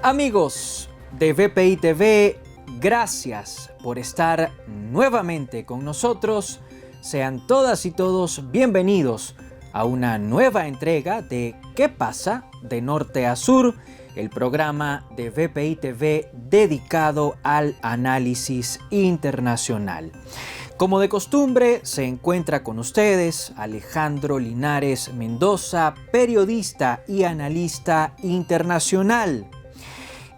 Amigos de VPI TV, gracias por estar nuevamente con nosotros. Sean todas y todos bienvenidos a una nueva entrega de ¿Qué pasa? De norte a sur, el programa de VPI TV dedicado al análisis internacional. Como de costumbre, se encuentra con ustedes Alejandro Linares Mendoza, periodista y analista internacional.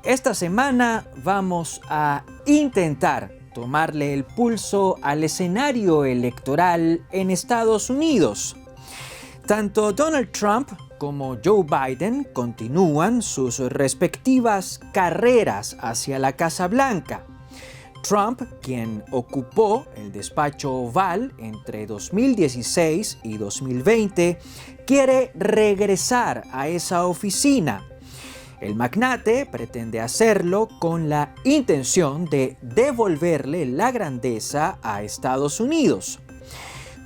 Esta semana vamos a intentar tomarle el pulso al escenario electoral en Estados Unidos. Tanto Donald Trump como Joe Biden continúan sus respectivas carreras hacia la Casa Blanca. Trump, quien ocupó el despacho Oval entre 2016 y 2020, quiere regresar a esa oficina. El magnate pretende hacerlo con la intención de devolverle la grandeza a Estados Unidos.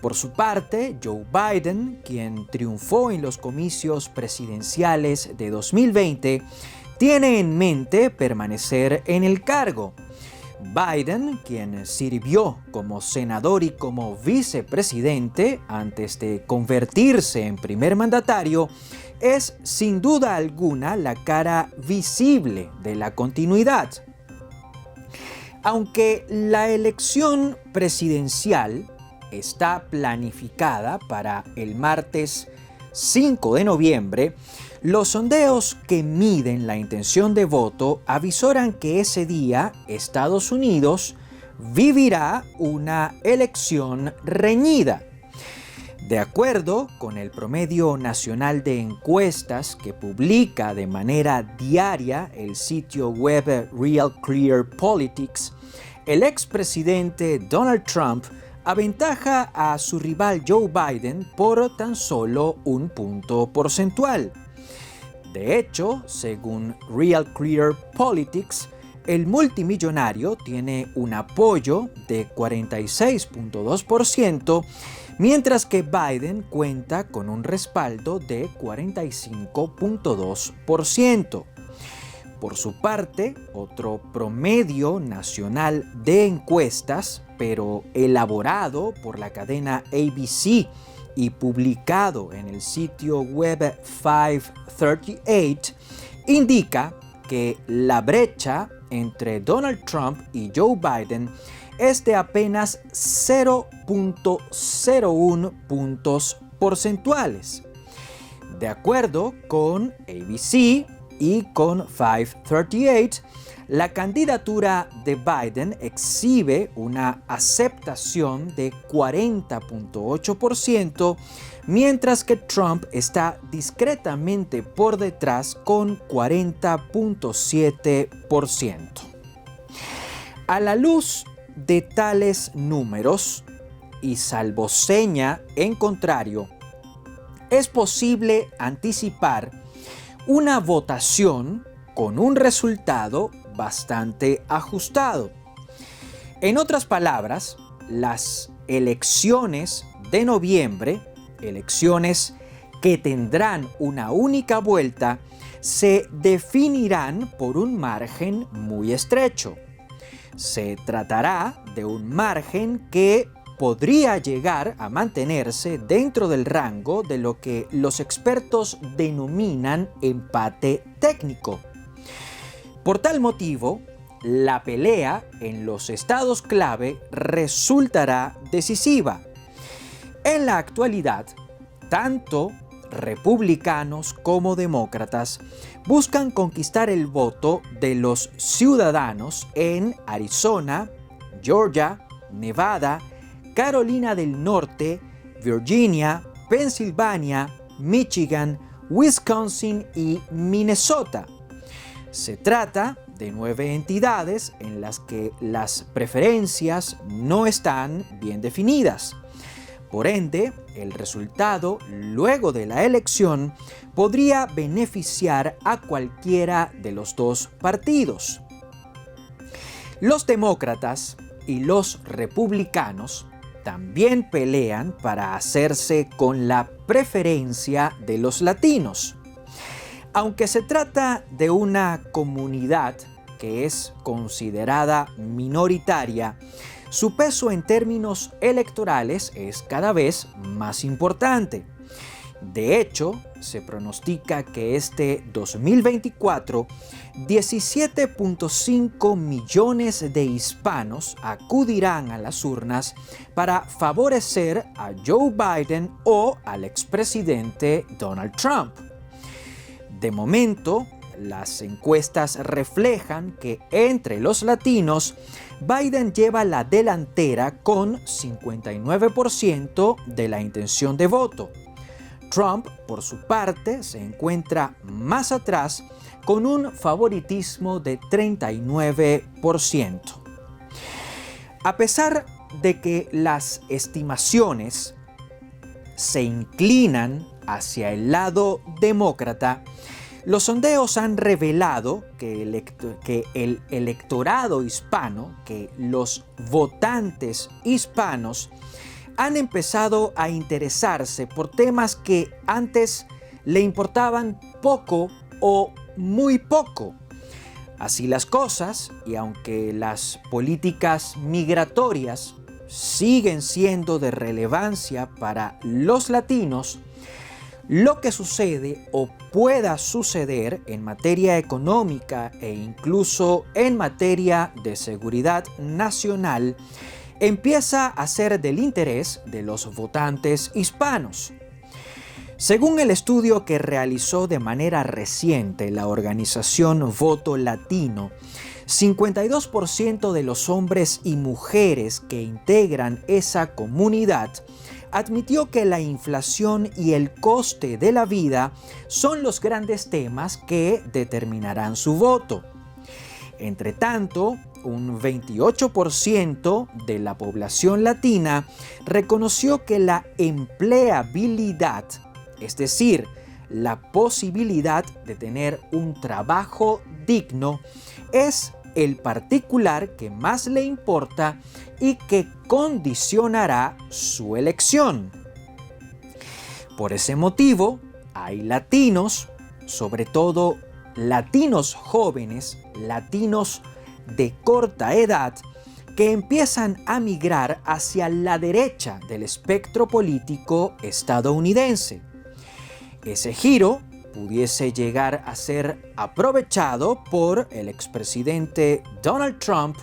Por su parte, Joe Biden, quien triunfó en los comicios presidenciales de 2020, tiene en mente permanecer en el cargo. Biden, quien sirvió como senador y como vicepresidente antes de convertirse en primer mandatario, es sin duda alguna la cara visible de la continuidad. Aunque la elección presidencial está planificada para el martes 5 de noviembre, los sondeos que miden la intención de voto avisoran que ese día Estados Unidos vivirá una elección reñida. De acuerdo con el promedio nacional de encuestas que publica de manera diaria el sitio web Real Clear Politics, el expresidente Donald Trump aventaja a su rival Joe Biden por tan solo un punto porcentual. De hecho, según Real Clear Politics, el multimillonario tiene un apoyo de 46.2%, mientras que Biden cuenta con un respaldo de 45.2%. Por su parte, otro promedio nacional de encuestas, pero elaborado por la cadena ABC y publicado en el sitio web 538, indica que la brecha entre Donald Trump y Joe Biden es de apenas 0.01 puntos porcentuales. De acuerdo con ABC y con 538, la candidatura de Biden exhibe una aceptación de 40.8%, mientras que Trump está discretamente por detrás con 40.7%. A la luz de tales números, y salvo seña en contrario, es posible anticipar una votación con un resultado bastante ajustado. En otras palabras, las elecciones de noviembre, elecciones que tendrán una única vuelta, se definirán por un margen muy estrecho. Se tratará de un margen que podría llegar a mantenerse dentro del rango de lo que los expertos denominan empate técnico. Por tal motivo, la pelea en los estados clave resultará decisiva. En la actualidad, tanto republicanos como demócratas buscan conquistar el voto de los ciudadanos en Arizona, Georgia, Nevada, Carolina del Norte, Virginia, Pensilvania, Michigan, Wisconsin y Minnesota. Se trata de 9 entidades en las que las preferencias no están bien definidas. Por ende, el resultado luego de la elección podría beneficiar a cualquiera de los dos partidos. Los demócratas y los republicanos también pelean para hacerse con la preferencia de los latinos. Aunque se trata de una comunidad que es considerada minoritaria, su peso en términos electorales es cada vez más importante. De hecho, se pronostica que este 2024, 17.5 millones de hispanos acudirán a las urnas para favorecer a Joe Biden o al expresidente Donald Trump. De momento, las encuestas reflejan que entre los latinos, Biden lleva la delantera con 59% de la intención de voto. Trump, por su parte, se encuentra más atrás con un favoritismo de 39%. A pesar de que las estimaciones se inclinan hacia el lado demócrata, los sondeos han revelado que el electorado hispano, que los votantes hispanos, han empezado a interesarse por temas que antes le importaban poco o muy poco. Así las cosas, y aunque las políticas migratorias siguen siendo de relevancia para los latinos, lo que sucede o pueda suceder en materia económica e incluso en materia de seguridad nacional empieza a ser del interés de los votantes hispanos. Según el estudio que realizó de manera reciente la organización Voto Latino, 52% de los hombres y mujeres que integran esa comunidad admitió que la inflación y el coste de la vida son los grandes temas que determinarán su voto. Entre tanto, un 28% de la población latina reconoció que la empleabilidad, es decir, la posibilidad de tener un trabajo digno, es el particular que más le importa y que condicionará su elección. Por ese motivo, hay latinos, sobre todo latinos jóvenes, latinos de corta edad, que empiezan a migrar hacia la derecha del espectro político estadounidense. Ese giro pudiese llegar a ser aprovechado por el expresidente Donald Trump,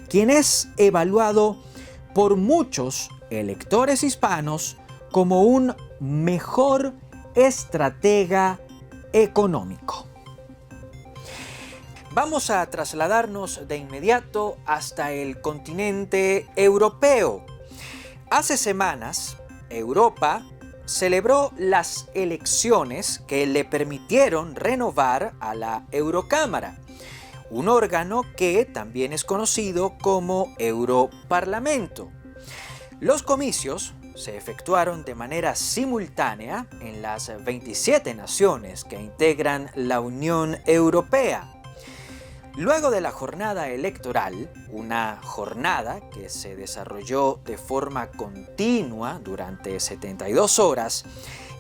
quien es evaluado por muchos electores hispanos como un mejor estratega económico. Vamos a trasladarnos de inmediato hasta el continente europeo. Hace semanas, Europa celebró las elecciones que le permitieron renovar a la Eurocámara, un órgano que también es conocido como Europarlamento. Los comicios se efectuaron de manera simultánea en las 27 naciones que integran la Unión Europea. Luego de la jornada electoral, una jornada que se desarrolló de forma continua durante 72 horas,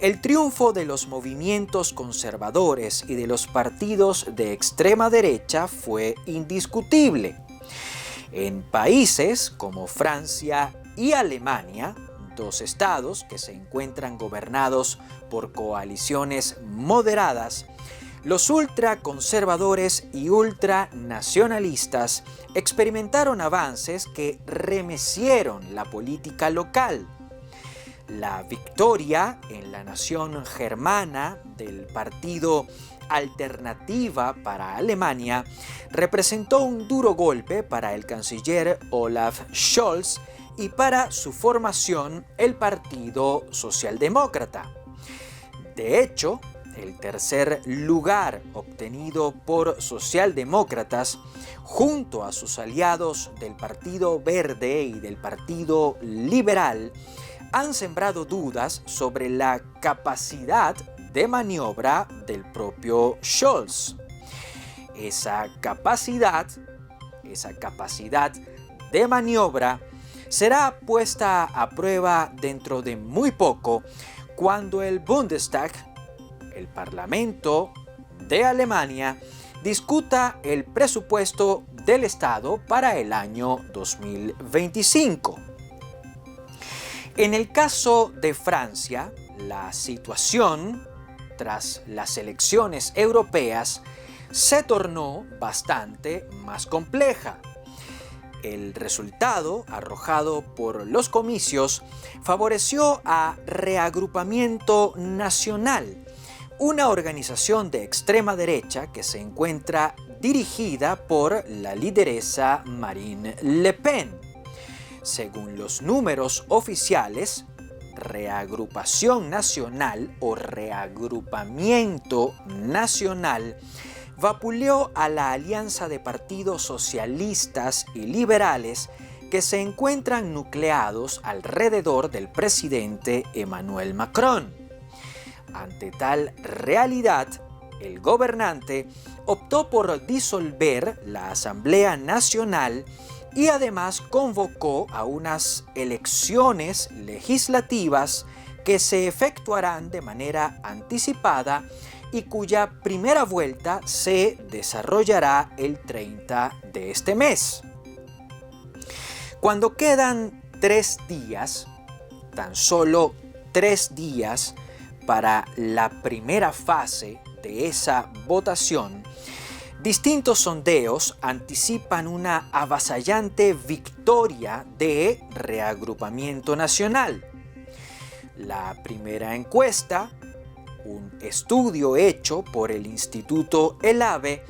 el triunfo de los movimientos conservadores y de los partidos de extrema derecha fue indiscutible. En países como Francia y Alemania, dos estados que se encuentran gobernados por coaliciones moderadas, los ultraconservadores y ultranacionalistas experimentaron avances que remecieron la política local. La victoria en la nación germana del partido Alternativa para Alemania representó un duro golpe para el canciller Olaf Scholz y para su formación, el Partido Socialdemócrata. De hecho, el tercer lugar obtenido por socialdemócratas, junto a sus aliados del Partido Verde y del Partido Liberal, han sembrado dudas sobre la capacidad de maniobra del propio Scholz. Esa capacidad de maniobra será puesta a prueba dentro de muy poco cuando el Bundestag, el Parlamento de Alemania discuta el presupuesto del Estado para el año 2025. En el caso de Francia, la situación tras las elecciones europeas se tornó bastante más compleja. El resultado arrojado por los comicios favoreció a Reagrupamiento Nacional, una organización de extrema derecha que se encuentra dirigida por la lideresa Marine Le Pen. Según los números oficiales, Reagrupación Nacional o Reagrupamiento Nacional vapuleó a la alianza de partidos socialistas y liberales que se encuentran nucleados alrededor del presidente Emmanuel Macron. Ante tal realidad, el gobernante optó por disolver la Asamblea Nacional y además convocó a unas elecciones legislativas que se efectuarán de manera anticipada y cuya primera vuelta se desarrollará el 30 de este mes. Cuando quedan 3 días, tan solo 3 días para la primera fase de esa votación, distintos sondeos anticipan una avasallante victoria de Reagrupamiento Nacional. La primera encuesta, un estudio hecho por el Instituto ELAVE,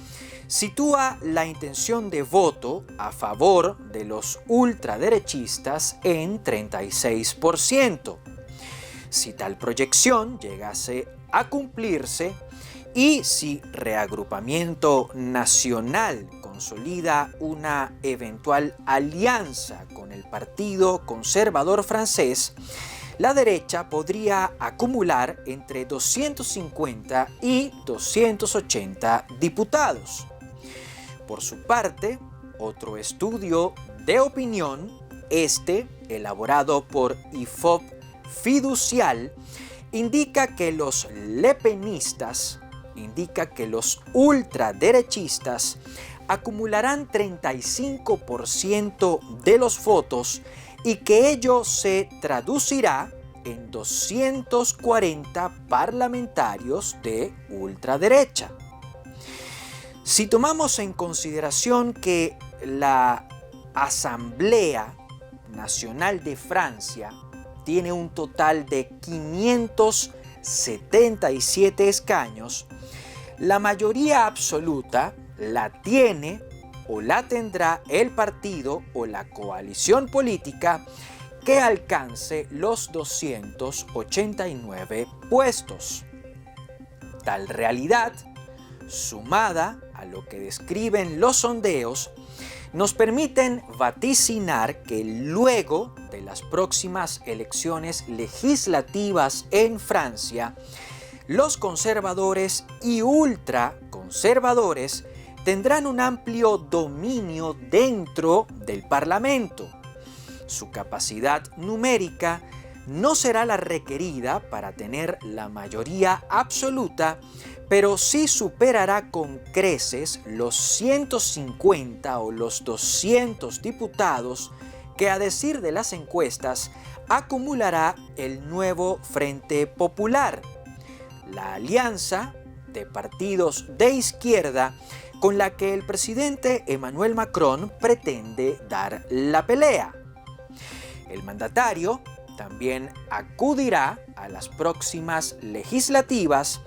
sitúa la intención de voto a favor de los ultraderechistas en 36%. Si tal proyección llegase a cumplirse y si Reagrupamiento Nacional consolida una eventual alianza con el Partido Conservador francés, la derecha podría acumular entre 250 y 280 diputados. Por su parte, otro estudio de opinión, elaborado por IFOP Fiducial, indica que los lepenistas, los ultraderechistas, acumularán 35% de los votos y que ello se traducirá en 240 parlamentarios de ultraderecha. Si tomamos en consideración que la Asamblea Nacional de Francia tiene un total de 577 escaños, la mayoría absoluta la tiene o la tendrá el partido o la coalición política que alcance los 289 puestos. Tal realidad, sumada a lo que describen los sondeos, nos permiten vaticinar que luego de las próximas elecciones legislativas en Francia, los conservadores y ultraconservadores tendrán un amplio dominio dentro del Parlamento. Su capacidad numérica no será la requerida para tener la mayoría absoluta, pero sí superará con creces los 150 o los 200 diputados que, a decir de las encuestas, acumulará el nuevo Frente Popular, la alianza de partidos de izquierda con la que el presidente Emmanuel Macron pretende dar la pelea. El mandatario también acudirá a las próximas legislativas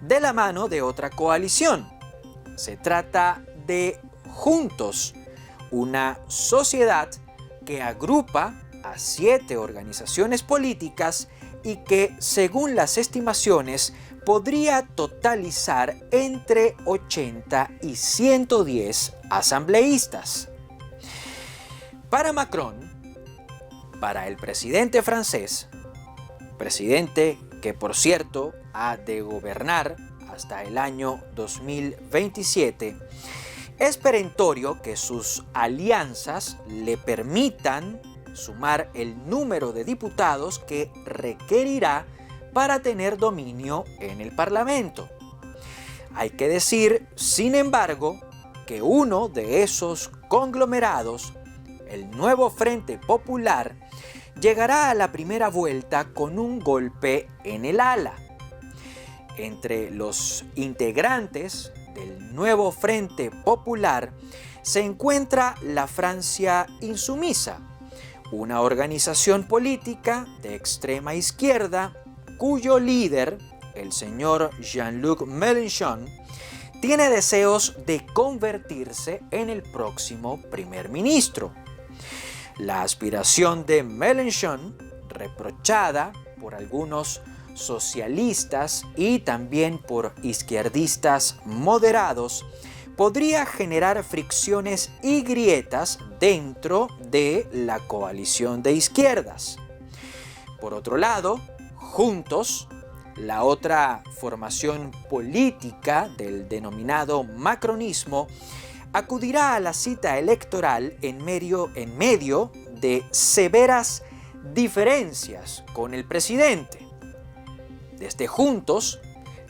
de la mano de otra coalición. Se trata de Juntos, una sociedad que agrupa a 7 organizaciones políticas y que, según las estimaciones, podría totalizar entre 80 y 110 asambleístas. Para Macron, para el presidente francés, presidente que por cierto ha de gobernar hasta el año 2027, es perentorio que sus alianzas le permitan sumar el número de diputados que requerirá para tener dominio en el Parlamento. Hay que decir, sin embargo, que uno de esos conglomerados, el nuevo Frente Popular, llegará a la primera vuelta con un golpe en el ala. Entre los integrantes del nuevo Frente Popular se encuentra la Francia Insumisa, una organización política de extrema izquierda cuyo líder, el señor Jean-Luc Mélenchon, tiene deseos de convertirse en el próximo primer ministro. La aspiración de Mélenchon, reprochada por algunos socialistas y también por izquierdistas moderados, podría generar fricciones y grietas dentro de la coalición de izquierdas. Por otro lado, Juntos, la otra formación política del denominado macronismo, acudirá a la cita electoral en medio de severas diferencias con el presidente. Desde Juntos,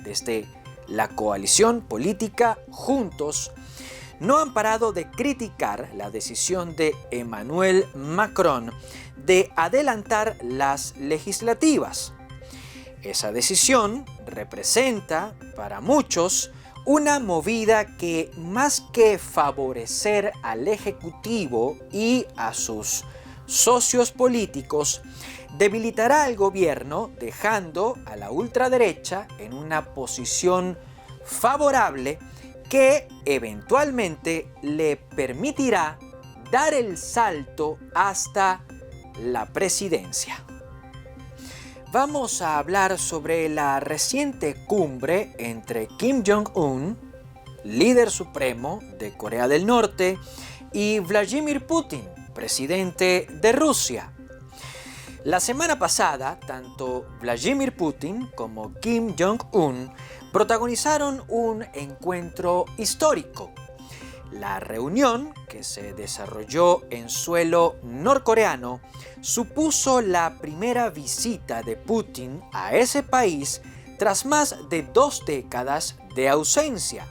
desde la coalición política Juntos, no han parado de criticar la decisión de Emmanuel Macron de adelantar las legislativas. Esa decisión representa para muchos una movida que, más que favorecer al Ejecutivo y a sus socios políticos, debilitará al gobierno, dejando a la ultraderecha en una posición favorable que eventualmente le permitirá dar el salto hasta la presidencia. Vamos a hablar sobre la reciente cumbre entre Kim Jong-un, líder supremo de Corea del Norte, y Vladimir Putin, presidente de Rusia. La semana pasada, tanto Vladimir Putin como Kim Jong-un protagonizaron un encuentro histórico. La reunión, que se desarrolló en suelo norcoreano, supuso la primera visita de Putin a ese país tras más de 2 décadas de ausencia.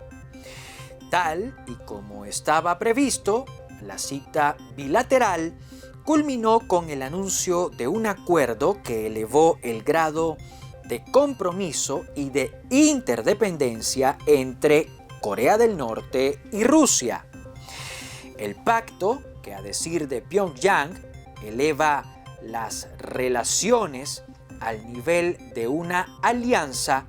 Tal y como estaba previsto, la cita bilateral culminó con el anuncio de un acuerdo que elevó el grado de compromiso y de interdependencia entre Corea del Norte y Rusia. El pacto, que a decir de Pyongyang, eleva las relaciones al nivel de una alianza,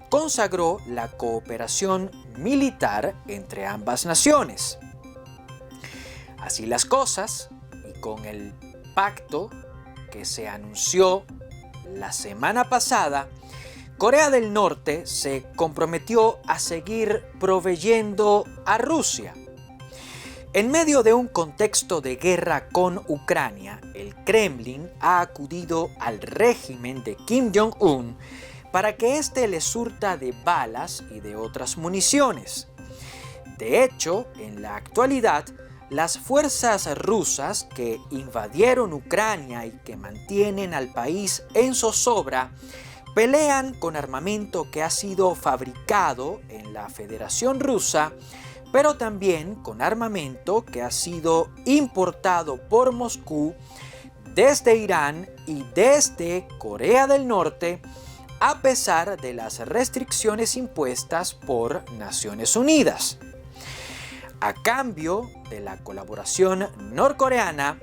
consagró la cooperación militar entre ambas naciones. Así las cosas, y con el pacto que se anunció la semana pasada, Corea del Norte se comprometió a seguir proveyendo a Rusia. En medio de un contexto de guerra con Ucrania, el Kremlin ha acudido al régimen de Kim Jong-un para que éste le surta de balas y de otras municiones. De hecho, en la actualidad, las fuerzas rusas que invadieron Ucrania y que mantienen al país en zozobra pelean con armamento que ha sido fabricado en la Federación Rusa, pero también con armamento que ha sido importado por Moscú desde Irán y desde Corea del Norte, a pesar de las restricciones impuestas por Naciones Unidas. A cambio de la colaboración norcoreana,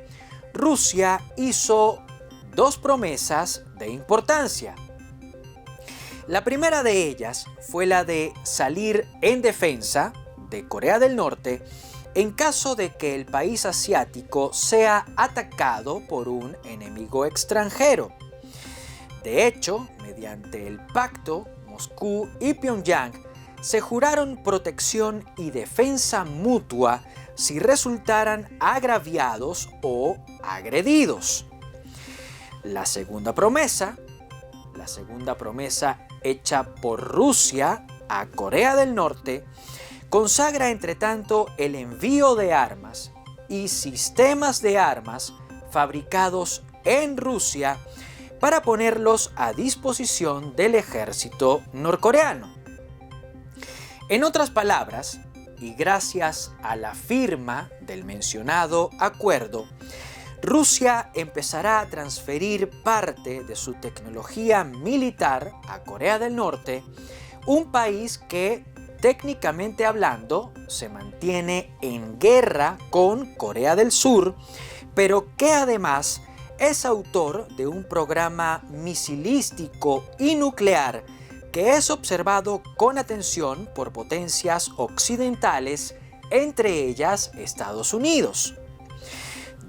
Rusia hizo 2 promesas de importancia. La primera de ellas fue la de salir en defensa de Corea del Norte en caso de que el país asiático sea atacado por un enemigo extranjero. De hecho, mediante el pacto, Moscú y Pyongyang se juraron protección y defensa mutua si resultaran agraviados o agredidos. La segunda promesa hecha por Rusia a Corea del Norte, consagra entre tanto el envío de armas y sistemas de armas fabricados en Rusia para ponerlos a disposición del ejército norcoreano. En otras palabras, y gracias a la firma del mencionado acuerdo, Rusia empezará a transferir parte de su tecnología militar a Corea del Norte, un país que, técnicamente hablando, se mantiene en guerra con Corea del Sur, pero que además es autor de un programa misilístico y nuclear que es observado con atención por potencias occidentales, entre ellas Estados Unidos.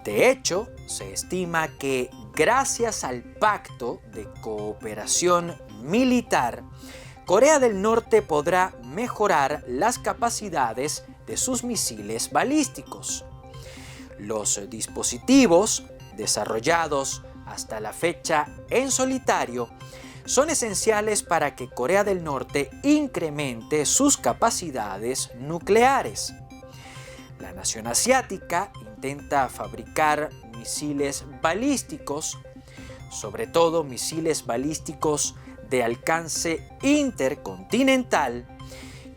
De hecho, se estima que gracias al Pacto de Cooperación Militar, Corea del Norte podrá mejorar las capacidades de sus misiles balísticos. Los dispositivos, desarrollados hasta la fecha en solitario, son esenciales para que Corea del Norte incremente sus capacidades nucleares. La nación asiática intenta fabricar misiles balísticos, sobre todo misiles balísticos de alcance intercontinental,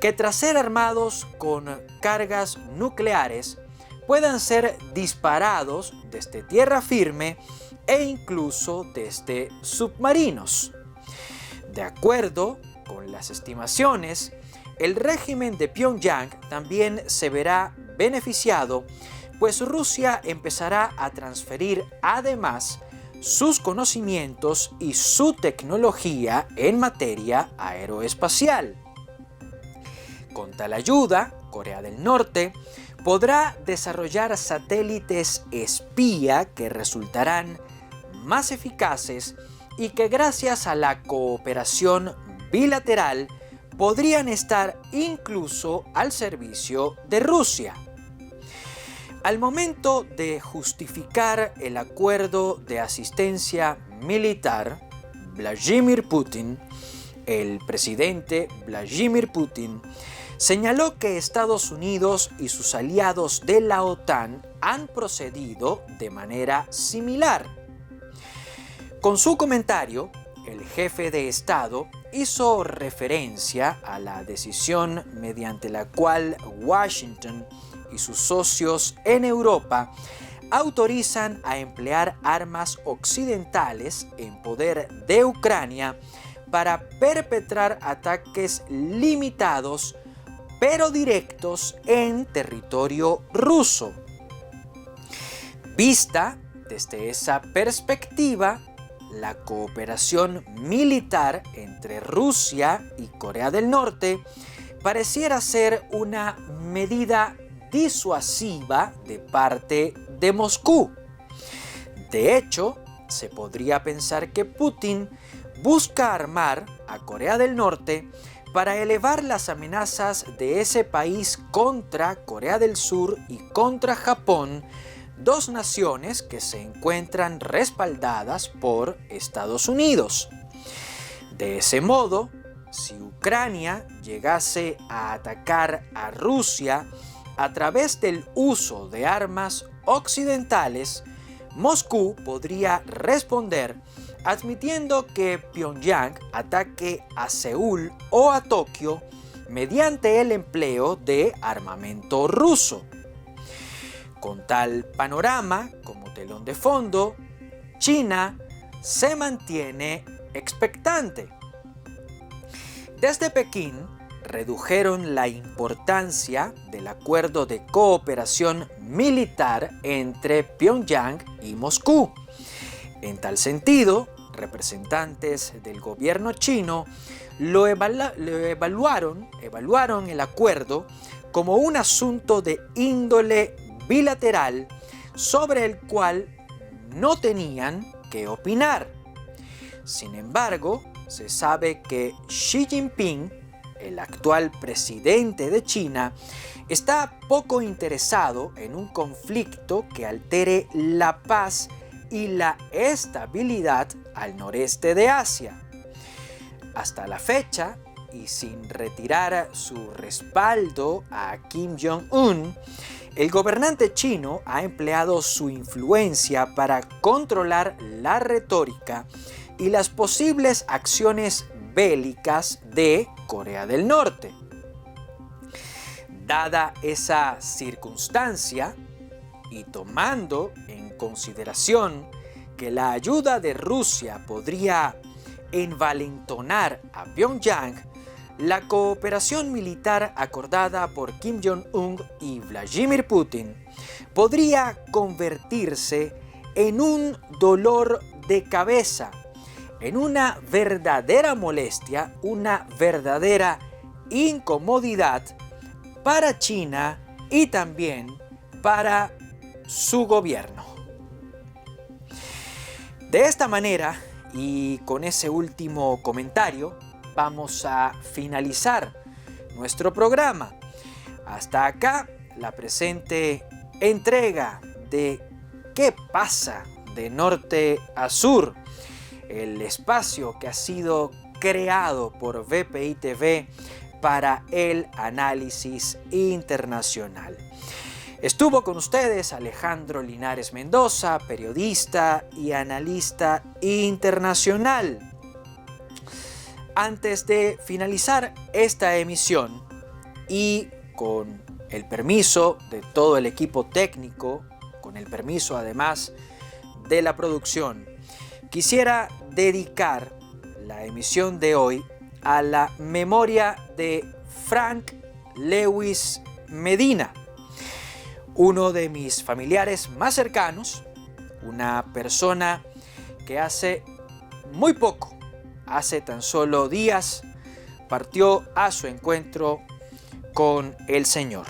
que tras ser armados con cargas nucleares puedan ser disparados desde tierra firme e incluso desde submarinos. De acuerdo con las estimaciones, el régimen de Pyongyang también se verá beneficiado, pues Rusia empezará a transferir además sus conocimientos y su tecnología en materia aeroespacial. Con tal ayuda, Corea del Norte podrá desarrollar satélites espía que resultarán más eficaces y que gracias a la cooperación bilateral podrían estar incluso al servicio de Rusia. Al momento de justificar el acuerdo de asistencia militar, Vladimir Putin, el presidente Vladimir Putin, señaló que Estados Unidos y sus aliados de la OTAN han procedido de manera similar. Con su comentario, el jefe de Estado hizo referencia a la decisión mediante la cual Washington y sus socios en Europa autorizan a emplear armas occidentales en poder de Ucrania para perpetrar ataques limitados pero directos en territorio ruso. Vista desde esa perspectiva, la cooperación militar entre Rusia y Corea del Norte pareciera ser una medida disuasiva de parte de Moscú. De hecho, se podría pensar que Putin busca armar a Corea del Norte para elevar las amenazas de ese país contra Corea del Sur y contra Japón, dos naciones que se encuentran respaldadas por Estados Unidos. De ese modo, si Ucrania llegase a atacar a Rusia a través del uso de armas occidentales, Moscú podría responder admitiendo que Pyongyang ataque a Seúl o a Tokio mediante el empleo de armamento ruso. Con tal panorama como telón de fondo, China se mantiene expectante. Desde Pekín redujeron la importancia del acuerdo de cooperación militar entre Pyongyang y Moscú. En tal sentido, representantes del gobierno chino evaluaron el acuerdo como un asunto de índole bilateral sobre el cual no tenían que opinar. Sin embargo, se sabe que Xi Jinping, el actual presidente de China, está poco interesado en un conflicto que altere la paz y la estabilidad al noreste de Asia. Hasta la fecha, y sin retirar su respaldo a Kim Jong-un, el gobernante chino ha empleado su influencia para controlar la retórica y las posibles acciones bélicas de Corea del Norte. Dada esa circunstancia y tomando en consideración que la ayuda de Rusia podría envalentonar a Pyongyang, la cooperación militar acordada por Kim Jong-un y Vladimir Putin podría convertirse en un dolor de cabeza, en una verdadera molestia, una verdadera incomodidad para China y también para su gobierno. De esta manera, y con ese último comentario, vamos a finalizar nuestro programa. Hasta acá la presente entrega de ¿Qué pasa de norte a sur? El espacio que ha sido creado por VPI TV para el análisis internacional. Estuvo con ustedes Alejandro Linares Mendoza, periodista y analista internacional. Antes de finalizar esta emisión y con el permiso de todo el equipo técnico, con el permiso además de la producción, quisiera dedicar la emisión de hoy a la memoria de Frank Lewis Medina, uno de mis familiares más cercanos, una persona que hace muy poco, hace tan solo días, partió a su encuentro con el Señor.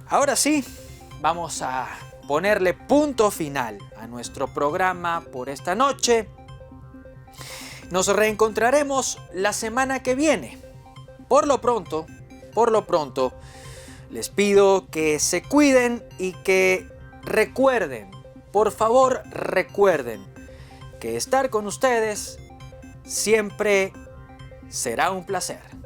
Ahora sí, vamos a ponerle punto final a nuestro programa por esta noche. Nos reencontraremos la semana que viene. Por lo pronto, les pido que se cuiden y que recuerden, por favor recuerden, que estar con ustedes siempre será un placer.